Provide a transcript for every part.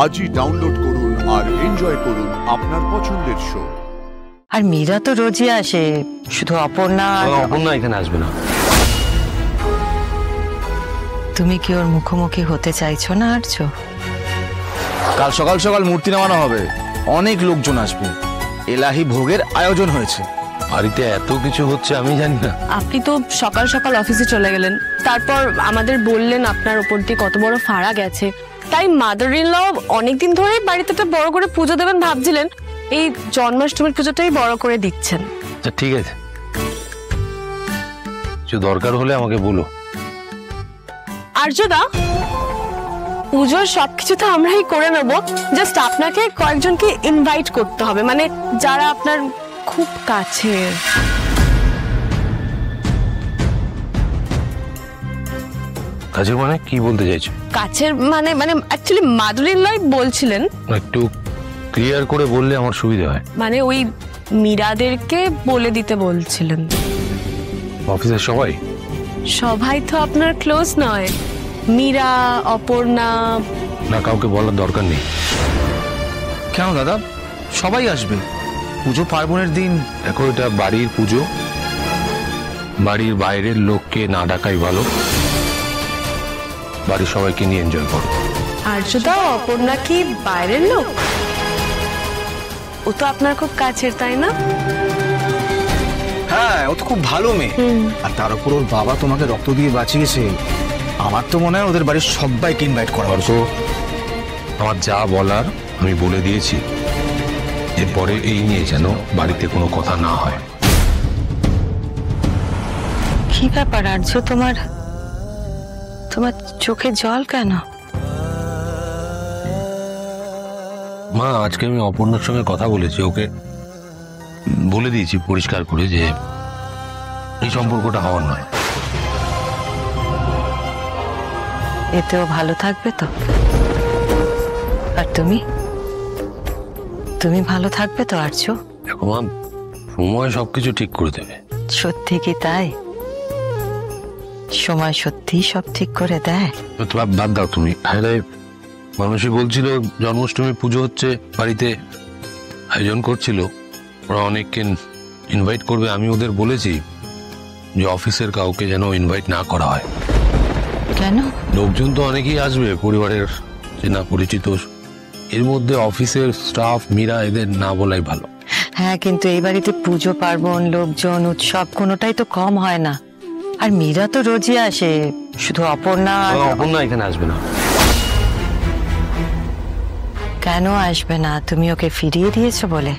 আজই ডাউনলোড করুন আর এনজয় করুন আপনার পছন্দের শো। আর মীরা তো রোজই আসে, শুধু অপর্ণা এখানে আসবে না। তুমি কি ওর মুখোমুখি হতে চাইছো না আর্য? কাল সকাল সকাল মূর্তি নামানো হবে, অনেক লোকজন আসবে, এলাহি ভোগের আয়োজন হয়েছে। বাড়িতে এত কিছু হচ্ছে আমি জানি না। আপনি তো সকাল সকাল অফিসে চলে গেলেন, তারপর আমাদের বললেন আপনার উপর দিয়ে কত বড় ফাড়া গেছে, তাই মাদার ইন ল অনেকদিন ধরেই বাড়িতে একটা বড় করে পুজো দেবেন ভাবছিলেন, এই জন্মাষ্টমীর পুজোটাই বড় করে দিচ্ছেন। আচ্ছা ঠিক আছে, কিছু দরকার হলে আমাকে বলো। আর্যদা, পুজোর সবকিছু তো আমরাই করে নেব, জাস্ট আপনাকে কয়েকজনকে ইনভাইট করতে হবে, মানে যারা আপনার খুব কাছের। কাছের মানে কি বলতে চাইছো? কাছের মানে মানে অ্যাকচুয়ালি মাদার ইন ল বলছিলেন। একটু ক্লিয়ার করে বললে আমার সুবিধা হয়। মানে ওই মীরাদেরকে বলে দিতে বলছিলেন। অফিসের সবাই? সবাই তো আপনার ক্লোজ নয়, মীরা, অপর্ণা। না, কাউকে বলার দরকার নেই। কেন দাদা, সবাই আসবে, পুজো পার্বণের দিন। দেখো, এটা বাড়ির পুজো, বাড়ির বাইরের লোককে না ডাকাই ভালো। বাড়ির সবাইকে নিয়ে এনজয় করো। আর্যদা, অপর্ণা কি বাইরের লোক? ও তো আপনার খুব কাছের, তাই না? হ্যাঁ, ও তো খুব ভালো মেয়ে, আর তার উপর ওর বাবা তোমাকে রক্ত দিয়ে বাঁচিয়েছে। আমার তো মনে হয় ওদের বাড়ির সবাইকে ইনভাইট করা অর্ক, আমার যা বলার আমি বলে দিয়েছি, এরপরে এই নিয়ে যেন বাড়িতে কোনো কথা না হয়। কি ব্যাপার আর্য, তোমার চোখে জল কেন? মা, আজকে আমি অপর্ণার সঙ্গে কথা বলেছি, ওকে বলে দিয়েছি পরিষ্কার করে যে এই সম্পর্কটা হওয়ার নয়। এতেও ভালো থাকবে তো? আর তুমি ভালো থাকবে তো আর্য? দেখো মা, সময় সবকিছু ঠিক করে দেবে। সত্যি কি তাই? সময় সত্যি সব ঠিক করে দেয়? বাদ দাও তুমি। হ্যাঁ, মানুষই বলছিল জন্মাষ্টমী পুজো হচ্ছে, বাড়িতে আয়োজন করছিল, ওরা অনেককে ইনভাইট করবে। আমি ওদের বলেছি যে অফিসের কাউকে যেন ইনভাইট না করা হয়। কেন? লোকজন তো অনেকেই আসবে, পরিবারের চেনা পরিচিত, এর মধ্যে অফিসের স্টাফ, মীরা, এদের না বলাই ভালো। হ্যাঁ, কিন্তু এই বাড়িতে পুজো পার্বণ, লোকজন, উৎসব কোনোটাই তো কম হয় না। আর মীরা তো রোজই আসে, শুধু অপর্ণা এখানে আসবে না। কেন আসবে না? তুমি ওকে ফিরিয়ে দিয়েছো বলে?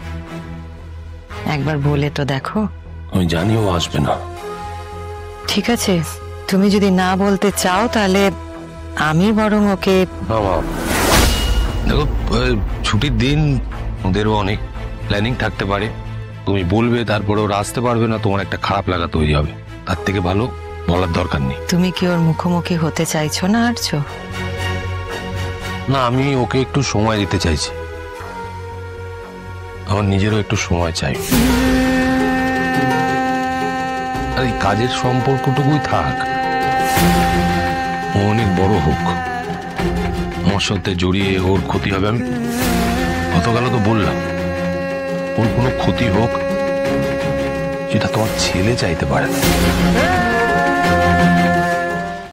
একবার বলে তো দেখো। আমি জানি ও আসবে না। ঠিক আছে, তুমি যদি না বলতে চাও তাহলে আমি বরং ওকে। দেখো, ছুটির দিন, ওদেরও অনেক প্ল্যানিং থাকতে পারে। তুমি বলবে, তারপরে ওরা আসতে পারবে না, তোমার একটা খারাপ লাগা তৈরি হবে। তার থেকে ভালো বলার দরকার নেই। তুমি কি ওর মুখোমুখি হতে চাইছো না আর্য? না, আমি ওকে একটু সময় দিতে চাইছি, আমার নিজেরও একটু সময় চাই। আর এই কাজের সম্পর্কটুকুই থাক, ও অনেক বড় হোক, আমার সাথে জড়িয়ে ওর ক্ষতি হবে। আমি গতকালও তো বললাম, ওর কোনো ক্ষতি হোক যেটা তোমার ছেলে চাইতে পারে না।